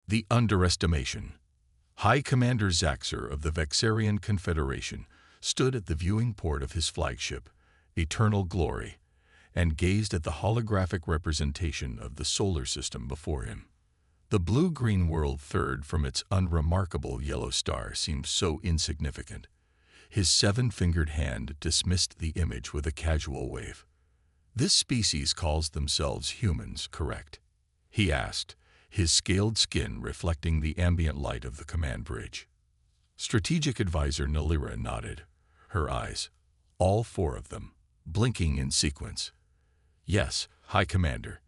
The underestimation. High Commander Zaxxer of the Vexarian Confederation stood at the viewing port of his flagship, Eternal Glory, and gazed at the holographic representation of the solar system before him. The blue-green world third from its unremarkable yellow star seemed so insignificant. His seven-fingered hand dismissed the image with a casual wave. "This species calls themselves humans, correct?" he asked, his scaled skin reflecting the ambient light of the command bridge. Strategic Advisor Nalira nodded, her eyes, all four of them, blinking in sequence. "Yes, High Commander.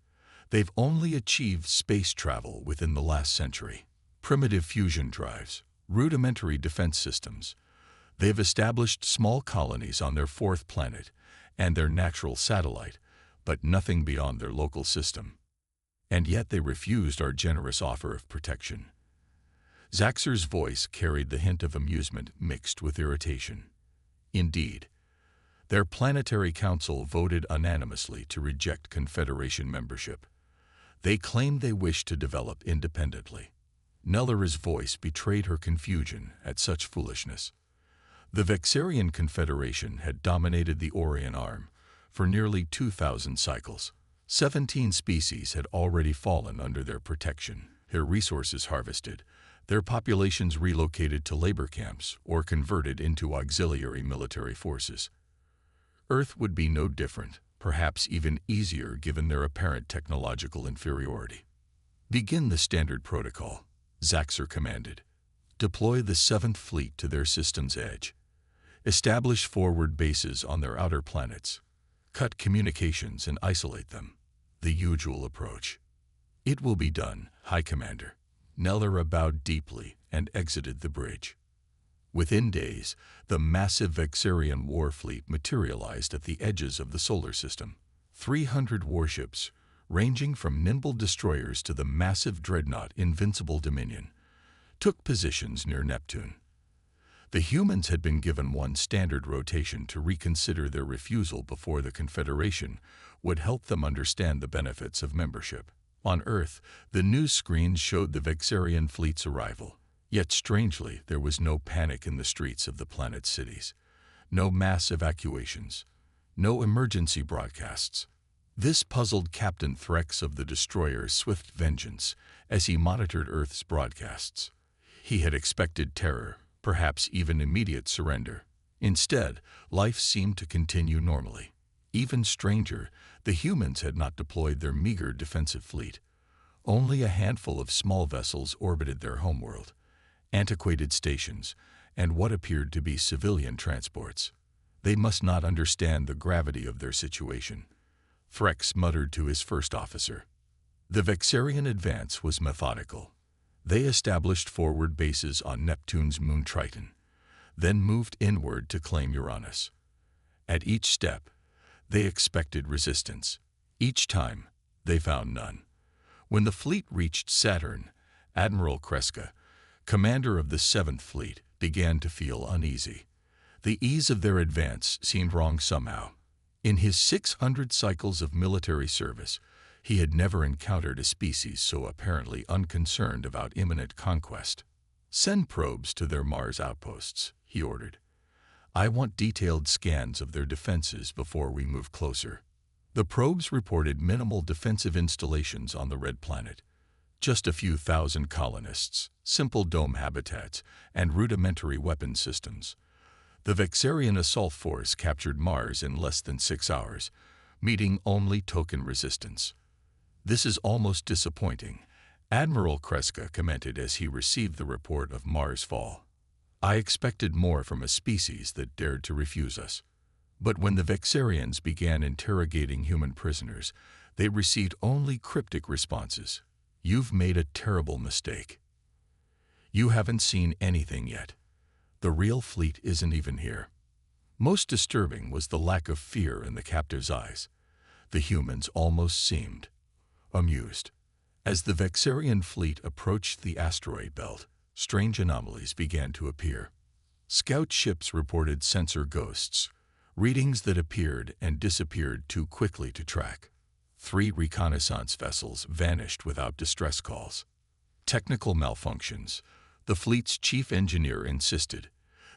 They've only achieved space travel within the last century. Primitive fusion drives, rudimentary defense systems. They've established small colonies on their fourth planet and their natural satellite, but nothing beyond their local system. And yet they refused our generous offer of protection." Zaxxer's voice carried the hint of amusement mixed with irritation. "Indeed. Their planetary council voted unanimously to reject Confederation membership. They claimed they wished to develop independently." Nellira's voice betrayed her confusion at such foolishness. The Vexarian Confederation had dominated the Orion Arm for nearly 2,000 cycles. 17 species had already fallen under their protection, their resources harvested, their populations relocated to labor camps or converted into auxiliary military forces. Earth would be no different, perhaps even easier given their apparent technological inferiority. "Begin the standard protocol," Zaxxer commanded. "Deploy the 7th Fleet to their system's edge. Establish forward bases on their outer planets. Cut communications and isolate them. The usual approach." "It will be done, High Commander." Nellira bowed deeply and exited the bridge. Within days, the massive Vexarian war fleet materialized at the edges of the solar system. 300 warships, ranging from nimble destroyers to the massive dreadnought Invincible Dominion, took positions near Neptune. The humans had been given one standard rotation to reconsider their refusal before the Confederation would help them understand the benefits of membership. On Earth, the news screens showed the Vexarian fleet's arrival. Yet strangely, there was no panic in the streets of the planet's cities, no mass evacuations, no emergency broadcasts. This puzzled Captain Threx of the destroyer's swift vengeance as he monitored Earth's broadcasts. He had expected terror, perhaps even immediate surrender. Instead, life seemed to continue normally. Even stranger, the humans had not deployed their meager defensive fleet. Only a handful of small vessels orbited their homeworld, antiquated stations, and what appeared to be civilian transports. They must not understand the gravity of their situation, Threx muttered to his first officer. The Vexarian advance was methodical. They established forward bases on Neptune's moon Triton, then moved inward to claim Uranus. At each step, they expected resistance. Each time, they found none. When the fleet reached Saturn, Admiral Kreska, commander of the 7th Fleet, began to feel uneasy. The ease of their advance seemed wrong somehow. In his 600 cycles of military service, he had never encountered a species so apparently unconcerned about imminent conquest. "Send probes to their Mars outposts," he ordered. "I want detailed scans of their defenses before we move closer." The probes reported minimal defensive installations on the Red Planet. Just a few thousand colonists, simple dome habitats, and rudimentary weapon systems. The Vexarian assault force captured Mars in less than 6 hours, meeting only token resistance. "This is almost disappointing," Admiral Kreska commented as he received the report of Mars' fall. "I expected more from a species that dared to refuse us." But when the Vexarians began interrogating human prisoners, they received only cryptic responses. "You've made a terrible mistake. You haven't seen anything yet. The real fleet isn't even here." Most disturbing was the lack of fear in the captive's eyes. The humans almost seemed amused. As the Vexarian fleet approached the asteroid belt, strange anomalies began to appear. Scout ships reported sensor ghosts, readings that appeared and disappeared too quickly to track. 3 reconnaissance vessels vanished without distress calls. Technical malfunctions. The fleet's chief engineer insisted.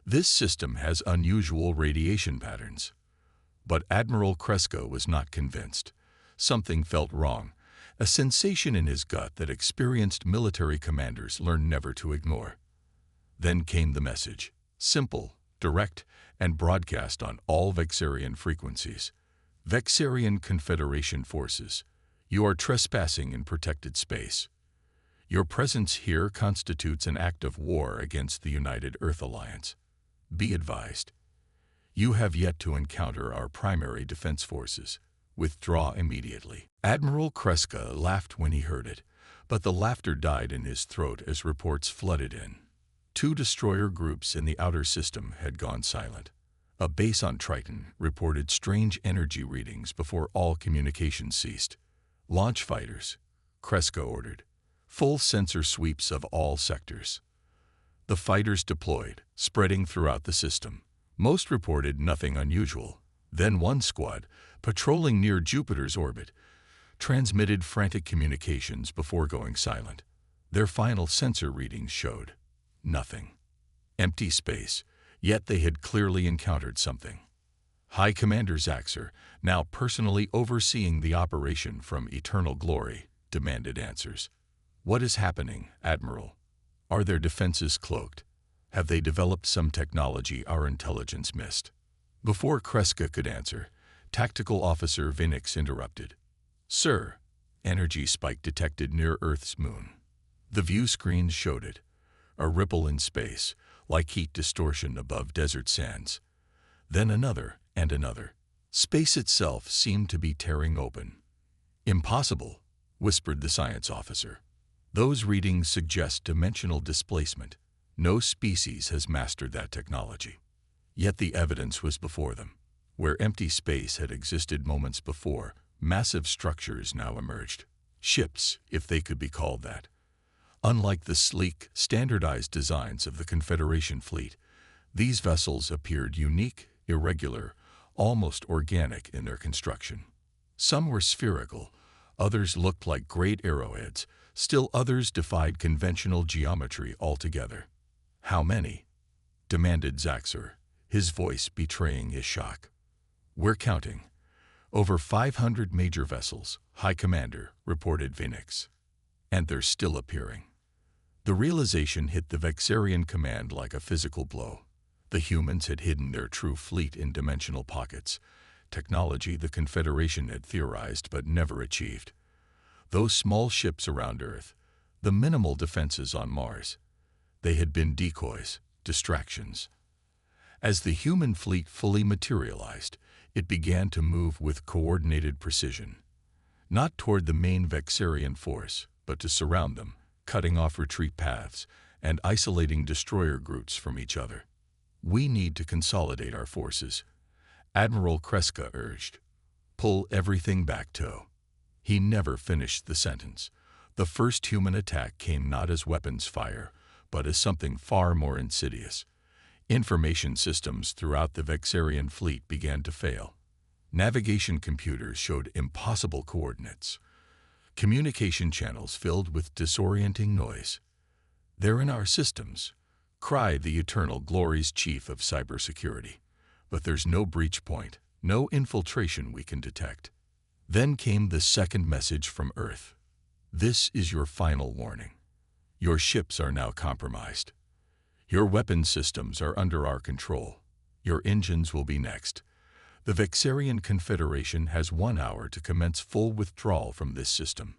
This system has unusual radiation patterns. But Admiral Kreska was not convinced. Something felt wrong, a sensation in his gut that experienced military commanders learn never to ignore. Then came the message, simple, direct, and broadcast on all Vexarian frequencies. Vexarian Confederation forces, you are trespassing in protected space. Your presence here constitutes an act of war against the United Earth Alliance. Be advised. You have yet to encounter our primary defense forces. Withdraw immediately. Admiral Kreska laughed when he heard it, but the laughter died in his throat as reports flooded in. 2 destroyer groups in the outer system had gone silent. A base on Triton reported strange energy readings before all communication ceased. Launch fighters, Kreska ordered. Full sensor sweeps of all sectors. The fighters deployed, spreading throughout the system. Most reported nothing unusual. Then one squad, patrolling near Jupiter's orbit, transmitted frantic communications before going silent. Their final sensor readings showed nothing. Empty space, yet they had clearly encountered something. High Commander Zaxxer, now personally overseeing the operation from Eternal Glory, demanded answers. What is happening, Admiral? Are their defenses cloaked? Have they developed some technology our intelligence missed? Before Kreska could answer, Tactical Officer Vinix interrupted. Sir, energy spike detected near Earth's moon. The view screen showed it, a ripple in space, like heat distortion above desert sands. Then another and another. Space itself seemed to be tearing open. Impossible, whispered the science officer. Those readings suggest dimensional displacement. No species has mastered that technology. Yet the evidence was before them. Where empty space had existed moments before, massive structures now emerged. Ships, if they could be called that. Unlike the sleek, standardized designs of the Confederation fleet, these vessels appeared unique, irregular, almost organic in their construction. Some were spherical, others looked like great arrowheads, still others defied conventional geometry altogether. How many? Demanded Zaxxer, his voice betraying his shock. We're counting. Over 500 major vessels, High Commander, reported Vinix. And they're still appearing. The realization hit the Vexarian command like a physical blow. The humans had hidden their true fleet in dimensional pockets, technology the Confederation had theorized but never achieved. Those small ships around Earth, the minimal defenses on Mars, they had been decoys, distractions. As the human fleet fully materialized, it began to move with coordinated precision. Not toward the main Vexarian force, but to surround them, cutting off retreat paths and isolating destroyer groups from each other. We need to consolidate our forces, Admiral Kreska urged. Pull everything back, Toe. He never finished the sentence. The first human attack came not as weapons fire, but as something far more insidious. Information systems throughout the Vexarian fleet began to fail. Navigation computers showed impossible coordinates. Communication channels filled with disorienting noise. They're in our systems, cried the Eternal Glory's chief of cybersecurity. But there's no breach point, no infiltration we can detect. Then came the second message from Earth. This is your final warning. Your ships are now compromised. Your weapon systems are under our control. Your engines will be next. The Vexarian Confederation has 1 hour to commence full withdrawal from this system.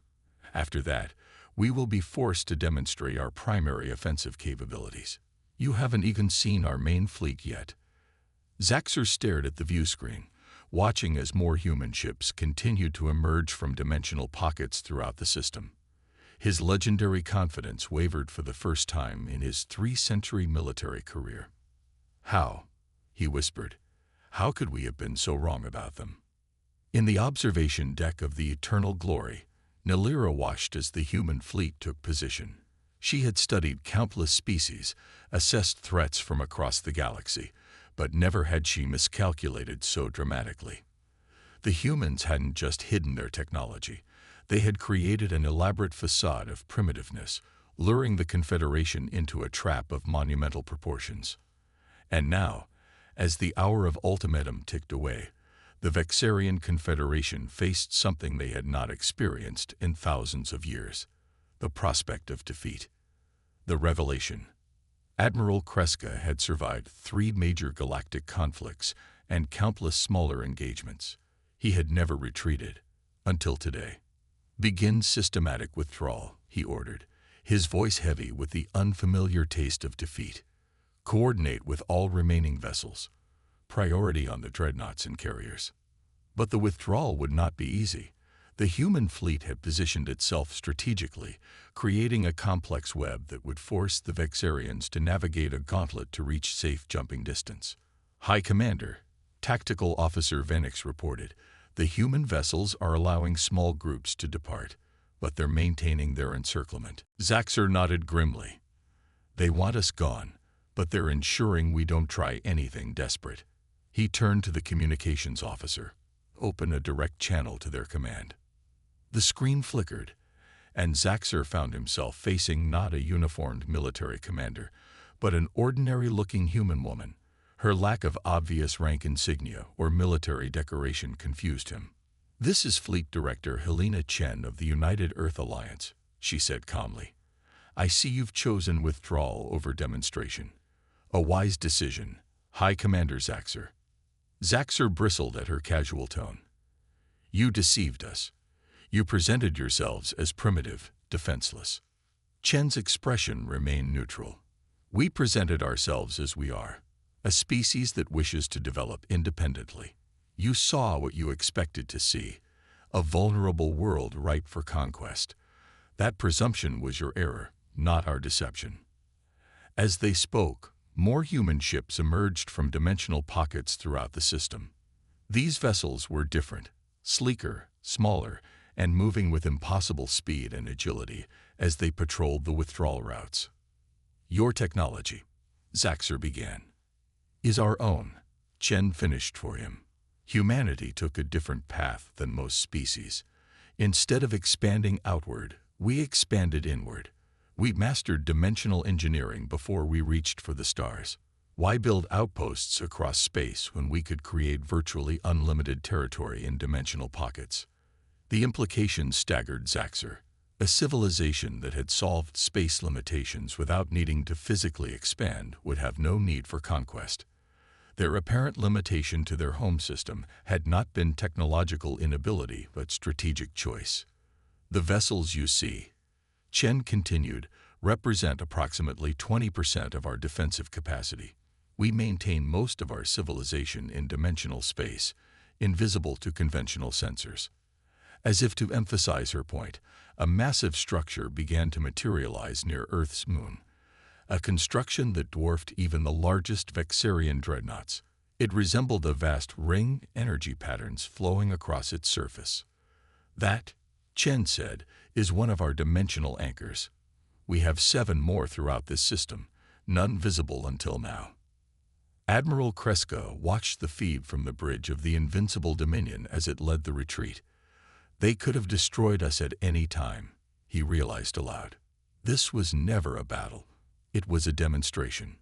After that, we will be forced to demonstrate our primary offensive capabilities. You haven't even seen our main fleet yet. Zaxxer stared at the view screen, watching as more human ships continued to emerge from dimensional pockets throughout the system. His legendary confidence wavered for the first time in his 3-century military career. How? He whispered. How could we have been so wrong about them? In the observation deck of the Eternal Glory, Nalira watched as the human fleet took position. She had studied countless species, assessed threats from across the galaxy, but never had she miscalculated so dramatically. The humans hadn't just hidden their technology. They had created an elaborate facade of primitiveness, luring the Confederation into a trap of monumental proportions. And now, as the hour of ultimatum ticked away, the Vexarian Confederation faced something they had not experienced in thousands of years: the prospect of defeat. The revelation. Admiral Kreska had survived 3 major galactic conflicts and countless smaller engagements. He had never retreated, until today. "Begin systematic withdrawal," he ordered, his voice heavy with the unfamiliar taste of defeat. "Coordinate with all remaining vessels. Priority on the dreadnoughts and carriers." But the withdrawal would not be easy. The human fleet had positioned itself strategically, creating a complex web that would force the Vexarians to navigate a gauntlet to reach safe jumping distance. "High Commander," Tactical Officer Venix reported, "the human vessels are allowing small groups to depart, but they're maintaining their encirclement." Zaxxer nodded grimly. "They want us gone, but they're ensuring we don't try anything desperate." He turned to the communications officer. "Open a direct channel to their command." The screen flickered, and Zaxxer found himself facing not a uniformed military commander, but an ordinary-looking human woman. Her lack of obvious rank insignia or military decoration confused him. "This is Fleet Director Helena Chen of the United Earth Alliance," she said calmly. "I see you've chosen withdrawal over demonstration. A wise decision, High Commander Zaxxer." Zaxxer bristled at her casual tone. "You deceived us. You presented yourselves as primitive, defenseless." Chen's expression remained neutral. "We presented ourselves as we are, a species that wishes to develop independently. You saw what you expected to see, a vulnerable world ripe for conquest. That presumption was your error, not our deception." As they spoke, more human ships emerged from dimensional pockets throughout the system. These vessels were different, sleeker, smaller, and moving with impossible speed and agility as they patrolled the withdrawal routes. "Your technology," Zaxxer began, "is our own," Chen finished for him. "Humanity took a different path than most species. Instead of expanding outward, we expanded inward. We mastered dimensional engineering before we reached for the stars. Why build outposts across space when we could create virtually unlimited territory in dimensional pockets?" The implications staggered Zaxxer. A civilization that had solved space limitations without needing to physically expand would have no need for conquest. Their apparent limitation to their home system had not been technological inability but strategic choice. "The vessels you see," Chen continued, "represent approximately 20% of our defensive capacity. We maintain most of our civilization in dimensional space, invisible to conventional sensors." As if to emphasize her point, a massive structure began to materialize near Earth's moon, a construction that dwarfed even the largest Vexarian dreadnoughts. It resembled a vast ring, energy patterns flowing across its surface. "That," Chen said, "is one of our dimensional anchors. We have 7 more throughout this system, none visible until now." Admiral Kreska watched the feed from the bridge of the Invincible Dominion as it led the retreat. "They could have destroyed us at any time," he realized aloud. This was never a battle. It was a demonstration.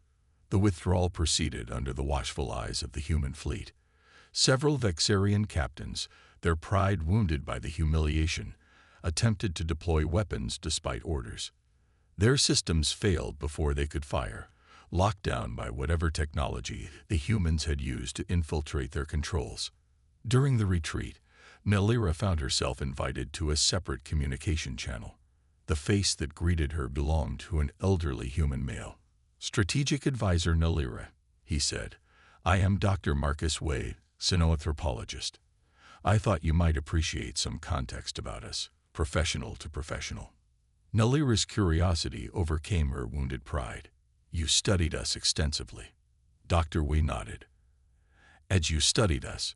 The withdrawal proceeded under the watchful eyes of the human fleet. Several Vexarian captains, their pride wounded by the humiliation, attempted to deploy weapons despite orders. Their systems failed before they could fire, locked down by whatever technology the humans had used to infiltrate their controls. During the retreat, Nalira found herself invited to a separate communication channel. The face that greeted her belonged to an elderly human male. "Strategic Advisor Nalira," he said. "I am Dr. Marcus Wade, cynoanthropologist. I thought you might appreciate some context about us, professional to professional." Nalira's curiosity overcame her wounded pride. "You studied us extensively." Dr. Wade nodded. "As you studied us,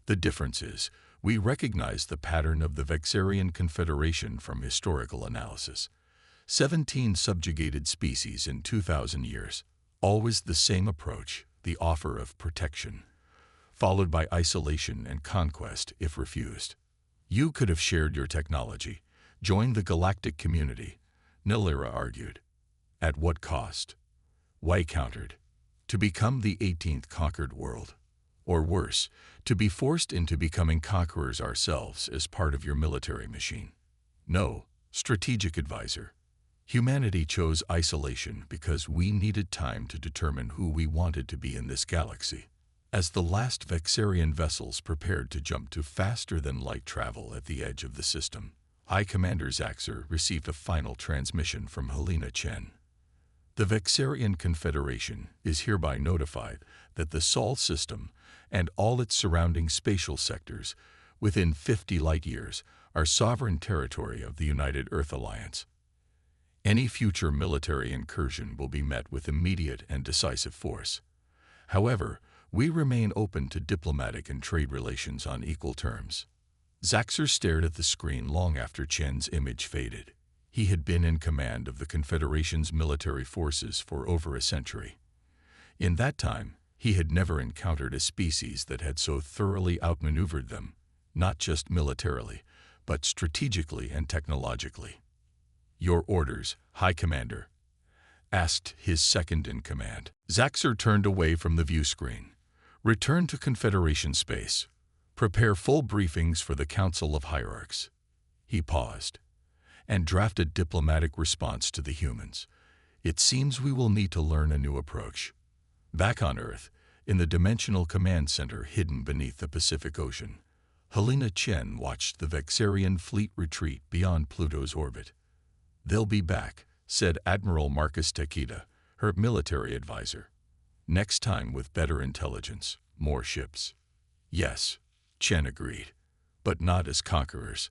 the difference is, we recognize the pattern of the Vexarian Confederation from historical analysis. 17 subjugated species in 2,000 years. Always the same approach, the offer of protection, followed by isolation and conquest if refused. You could have shared your technology, joined the galactic community, Nilira argued. At what cost? Wei countered. To become the 18th conquered world. Or worse, to be forced into becoming conquerors ourselves as part of your military machine. No, strategic advisor. Humanity chose isolation because we needed time to determine who we wanted to be in this galaxy. As the last Vexarian vessels prepared to jump to faster-than-light travel at the edge of the system, High Commander Zaxxer received a final transmission from Helena Chen. The Vexarian Confederation is hereby notified that the Sol system and all its surrounding spatial sectors within 50 light-years are sovereign territory of the United Earth Alliance. Any future military incursion will be met with immediate and decisive force. However, we remain open to diplomatic and trade relations on equal terms. Zaxxer stared at the screen long after Chen's image faded. He had been in command of the Confederation's military forces for over a century. In that time, he had never encountered a species that had so thoroughly outmaneuvered them, not just militarily, but strategically and technologically. "Your orders, High Commander," asked his second-in-command. Zaxxer turned away from the view screen. "Return to Confederation space. Prepare full briefings for the Council of Hierarchs." He paused. "And draft a diplomatic response to the humans. It seems we will need to learn a new approach." Back on Earth, in the Dimensional Command Center hidden beneath the Pacific Ocean, Helena Chen watched the Vexarian fleet retreat beyond Pluto's orbit. "They'll be back," said Admiral Marcus Takeda, her military advisor. "Next time with better intelligence, more ships." "Yes," Chen agreed, "but not as conquerors.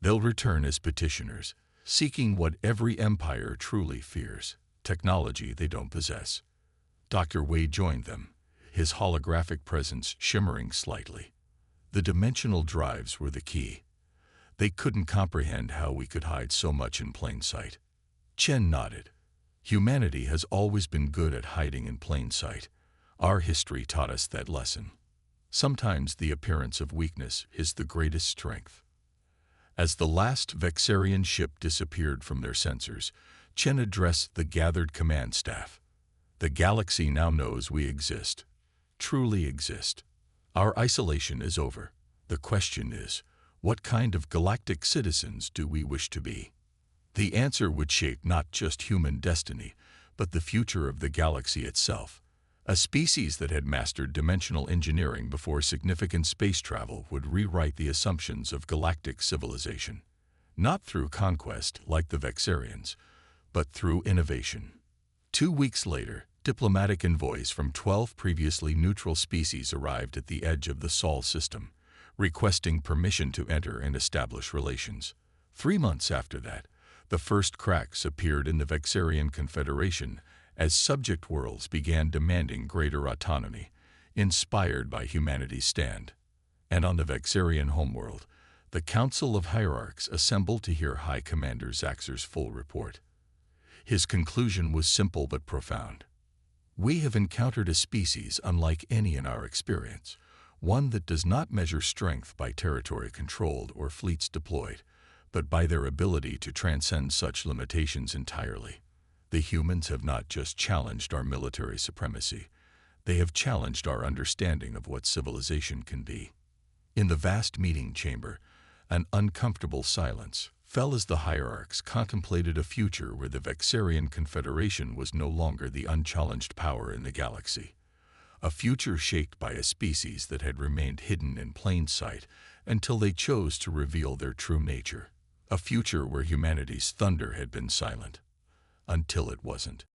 They'll return as petitioners, seeking what every empire truly fears, technology they don't possess." Dr. Wei joined them, his holographic presence shimmering slightly. "The dimensional drives were the key. They couldn't comprehend how we could hide so much in plain sight." Chen nodded. "Humanity has always been good at hiding in plain sight. Our history taught us that lesson. Sometimes the appearance of weakness is the greatest strength." As the last Vexarian ship disappeared from their sensors, Chen addressed the gathered command staff. "The galaxy now knows we exist. Truly exist. Our isolation is over. The question is, what kind of galactic citizens do we wish to be?" The answer would shape not just human destiny, but the future of the galaxy itself. A species that had mastered dimensional engineering before significant space travel would rewrite the assumptions of galactic civilization. Not through conquest, like the Vexarians, but through innovation. 2 weeks later, diplomatic envoys from 12 previously neutral species arrived at the edge of the Sol system, requesting permission to enter and establish relations. 3 months after that, the first cracks appeared in the Vexarian Confederation as subject worlds began demanding greater autonomy, inspired by humanity's stand. And on the Vexarian homeworld, the Council of Hierarchs assembled to hear High Commander Zaxxer's full report. His conclusion was simple but profound. "We have encountered a species unlike any in our experience, one that does not measure strength by territory controlled or fleets deployed, but by their ability to transcend such limitations entirely. The humans have not just challenged our military supremacy, they have challenged our understanding of what civilization can be." In the vast meeting chamber, an uncomfortable silence fell as the hierarchs contemplated a future where the Vexarian Confederation was no longer the unchallenged power in the galaxy. A future shaped by a species that had remained hidden in plain sight until they chose to reveal their true nature. A future where humanity's thunder had been silent until it wasn't.